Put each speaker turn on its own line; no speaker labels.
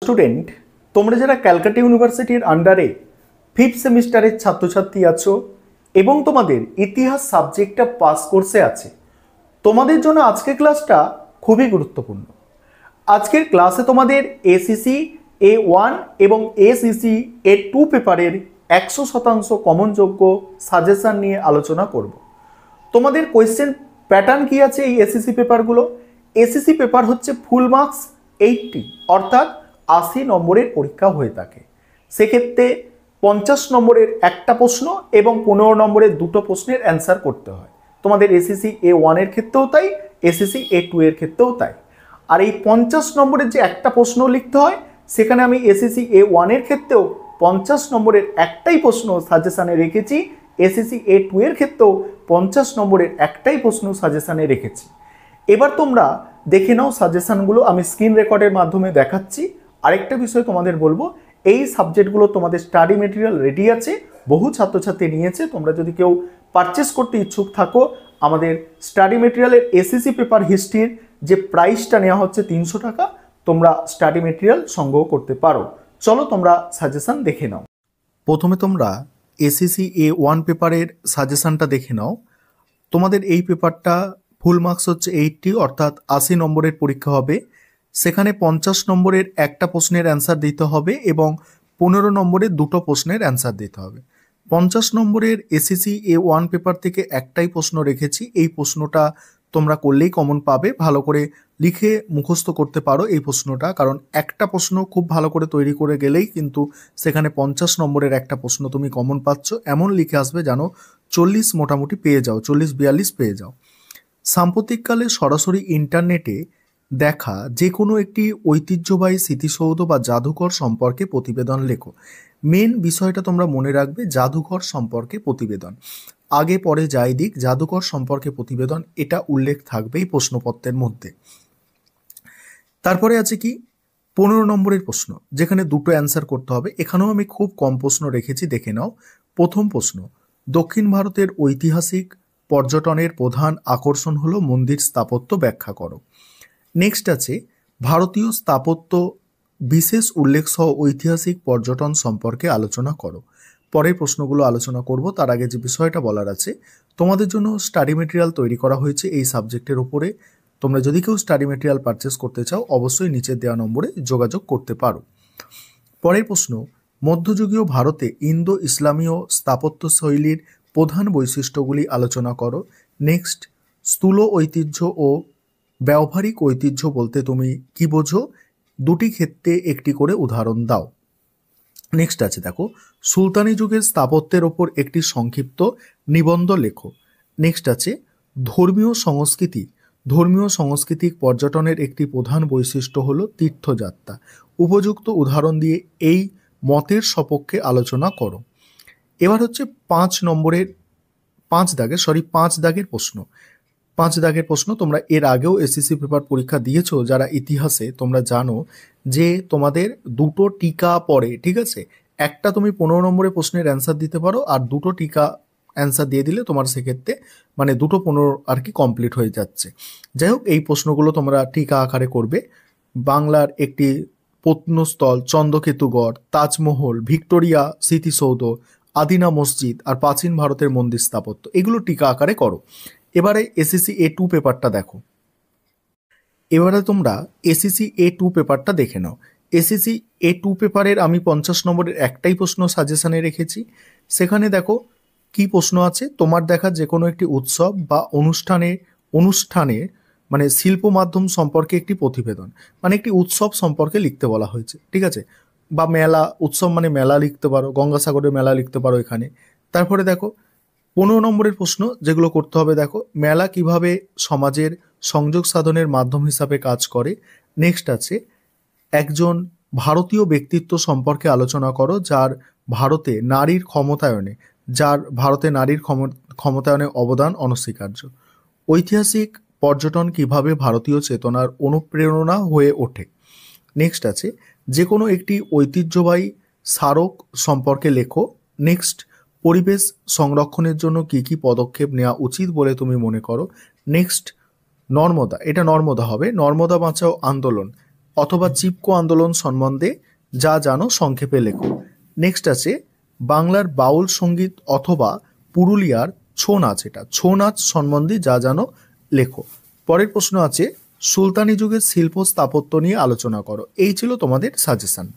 Student, তোমরা যারা ক্যালকাটা ইউনিভার্সিটির আন্ডারে 5th সেমিস্টারের ছাত্রছাত্রী আছো এবং তোমাদের ইতিহাস সাবজেক্টটা পাস কোর্সে আছে, তোমাদের জন্য আজকের ক্লাসটা খুবই গুরুত্বপূর্ণ। আজকের ক্লাসে তোমাদের এসিসি A1 এবং এসিসি A2 পেপারের 100% কমনযোগ্য সাজেশন নিয়ে আলোচনা করব। তোমাদের কোয়েশ্চেন প্যাটার্ন কি আছে এই এসিসি পেপারগুলো? এসিসি পেপার হচ্ছে ফুল মার্কস 80, অর্থাৎ 80 নম্বরের পরীক্ষা হয়ে থাকে। সেক্ষেত্রে 50 নম্বরের একটা প্রশ্ন এবং 15 নম্বরের দুটো প্রশ্নের অ্যান্সার করতে হয়। তোমাদের এসিসি A1 এর ক্ষেত্রেও তাই, এসিসি A2 এর ক্ষেত্রেও তাই। আর এই 50 নম্বরের যে একটা প্রশ্ন লিখতে হয়, সেখানে আমি এসিসি A1 এর ক্ষেত্রেও 50 নম্বরের একটাই প্রশ্ন সাজেশানে রেখেছি, এসিসি A2 এর ক্ষেত্রেও 50 নম্বরের একটাই প্রশ্ন সাজেশানে রেখেছি। এবার তোমরা দেখে নাও সাজেশানগুলো, আমি স্ক্রিন রেকর্ডের মাধ্যমে দেখাচ্ছি। আরেকটা বিষয় তোমাদের বলবো, এই সাবজেক্টগুলো তোমাদের স্টাডি মেটেরিয়াল রেডি আছে, বহু ছাত্রছাত্রী নিয়েছে। তোমরা যদি কেউ পারচেস করতে ইচ্ছুক থাকো, আমাদের স্টাডি মেটেরিয়ালের এসিসি পেপার হিস্ট্রির যে প্রাইসটা নেওয়া হচ্ছে 300 টাকা, তোমরা স্টাডি মেটেরিয়াল সংগ্রহ করতে পারো। চলো তোমরা সাজেশান দেখে নাও। প্রথমে তোমরা এসিসি A1 পেপারের সাজেশানটা দেখে নাও। তোমাদের এই পেপারটা ফুল মার্কস হচ্ছে 80, অর্থাৎ 80 নম্বরের পরীক্ষা হবে। সেখানে 50 নম্বরের একটা প্রশ্নের অ্যান্সার দিতে হবে এবং 15 নম্বরের দুটো প্রশ্নের অ্যান্সার দিতে হবে। 50 নম্বরের এসিসি A1 পেপার থেকে একটাই প্রশ্ন রেখেছি। এই প্রশ্নটা তোমরা করলেই কমন পাবে। ভালো করে লিখে মুখস্থ করতে পারো এই প্রশ্নটা, কারণ একটা প্রশ্ন খুব ভালো করে তৈরি করে গেলেই কিন্তু সেখানে 50 নম্বরের একটা প্রশ্ন তুমি কমন পাচ্ছ। এমন লিখে আসবে যেন 40 মোটামুটি পেয়ে যাও, 40-42 পেয়ে যাও। সাম্প্রতিককালে সরাসরি ইন্টারনেটে দেখা যে কোনো একটি ঐতিহ্যবাহী স্মৃতিসৌধ বা জাদুঘর সম্পর্কে প্রতিবেদন লেখো। মেন বিষয়টা তোমরা মনে রাখবে, জাদুঘর সম্পর্কে প্রতিবেদন। আগে পরে যাই দিক, জাদুঘর সম্পর্কে প্রতিবেদন, এটা উল্লেখ থাকবেই প্রশ্নপত্রের মধ্যে। তারপরে আছে কি 15 নম্বরের প্রশ্ন, যেখানে দুটো অ্যান্সার করতে হবে। এখানেও আমি খুব কম প্রশ্ন রেখেছি, দেখে নাও। প্রথম প্রশ্ন, দক্ষিণ ভারতের ঐতিহাসিক পর্যটনের প্রধান আকর্ষণ হলো মন্দির স্থাপত্য, ব্যাখ্যা করো। নেক্সট আছে ভারতীয় স্থাপত্য বিশেষ উল্লেখ সহ ঐতিহাসিক পর্যটন সম্পর্কে আলোচনা করো। পরের প্রশ্নগুলো আলোচনা করব, তার আগে যে বিষয়টা বলার আছে, তোমাদের জন্য স্টাডি মেটেরিয়াল তৈরি করা হয়েছে এই সাবজেক্টের উপরে। তোমরা যদি কেউ স্টাডি মেটেরিয়াল পারচেস করতে চাও, অবশ্যই নিচের দেওয়া নম্বরে যোগাযোগ করতে পারো। পরের প্রশ্ন, মধ্যযুগীয় ভারতে ইন্দো ইসলামীয় স্থাপত্য শৈলীর প্রধান বৈশিষ্ট্যগুলি আলোচনা করো। নেক্সট, স্থূল ঐতিহ্য ও ব্যবহারিক ঐতিহ্য বলতে তুমি কি বোঝো? দুটি ক্ষেত্রে একটি করে উদাহরণ দাও। নেক্সট আছে দেখো, সুলতানি যুগের স্থাপত্যের ওপর একটি সংক্ষিপ্ত নিবন্ধ লেখো। নেক্সট আছে ধর্মীয় সাংস্কৃতিক পর্যটনের একটি প্রধান বৈশিষ্ট্য হলো তীর্থযাত্রা। উপযুক্ত উদাহরণ দিয়ে এই মতের সপক্ষে আলোচনা করো। এবার হচ্ছে 5 দাগের প্রশ্ন। 5 দাগের প্রশ্ন, তোমরা এর আগেও এসএসসি পেপার পরীক্ষা দিয়েছো যারা ইতিহাসে, তোমরা জানো যে তোমাদের দুটো টিকা পড়ে, ঠিক আছে? একটা তুমি 15 নম্বরের প্রশ্নের অ্যান্সার দিতে পারো, আর দুটো টিকা অ্যান্সার দিয়ে দিলে তোমার সেক্ষেত্রে মানে দুটো 15 আর কি কমপ্লিট হয়ে যাচ্ছে। যাই হোক, এই প্রশ্নগুলো তোমরা টিকা আকারে করবে। বাংলার একটি প্রত্নস্থল, চন্দ্রকেতুগড়, তাজমহল, ভিক্টোরিয়া স্মৃতিসৌধ, আদিনা মসজিদ আর প্রাচীন ভারতের মন্দির স্থাপত্য, এগুলো টিকা আকারে করো। এবারে এসএসসি A2 পেপারটা দেখো। এবারে তোমরা এসএসসি A2 পেপারটা দেখে নাও। এসএসসি A2 পেপারের আমি 50 নম্বরের একটাই প্রশ্ন সাজেশনে রেখেছি। সেখানে দেখো কি প্রশ্ন আছে, তোমার দেখা যে কোনো একটি উৎসব বা অনুষ্ঠানে মানে শিল্প মাধ্যম সম্পর্কে একটি প্রতিবেদন, মানে একটি উৎসব সম্পর্কে লিখতে বলা হয়েছে, ঠিক আছে? বা মেলা, উৎসব মানে মেলা লিখতে পারো, গঙ্গাসাগরের মেলা লিখতে পারো এখানে। তারপরে দেখো 15 নম্বরের প্রশ্ন যেগুলো করতে হবে, দেখো মেলা কিভাবে সমাজের সংযোগ সাধনের মাধ্যম হিসাবে কাজ করে। নেক্সট আছে একজন ভারতীয় ব্যক্তিত্ব সম্পর্কে আলোচনা করো যার ভারতে নারীর ক্ষমতায়নে অবদান অনস্বীকার্য। ঐতিহাসিক পর্যটন কিভাবে ভারতীয় চেতনার অনুপ্রেরণা হয়ে ওঠে। নেক্সট আছে যে কোনো একটি ঐতিহ্যবাহী স্মারক সম্পর্কে লেখো। নেক্সট, পরিবেশ সংরক্ষণের জন্য কি কি পদক্ষেপ নেওয়া উচিত বলে তুমি মনে করো। নেক্সট, নর্মদা, এটা নর্মদা হবে, নর্মদা বাঁচাও আন্দোলন অথবা চিপকো আন্দোলন সম্বন্ধে যা জানো সংক্ষেপে লেখো। নেক্সট আছে বাংলার বাউল সঙ্গীত অথবা পুরুলিয়ার ছৌ নাচ, এটা ছৌ নাচ সম্বন্ধে যা জানো লেখো। পরের প্রশ্ন আছে সুলতানি যুগের শিল্প স্থাপত্য নিয়ে আলোচনা করো। এই ছিল তোমাদের সাজেশন।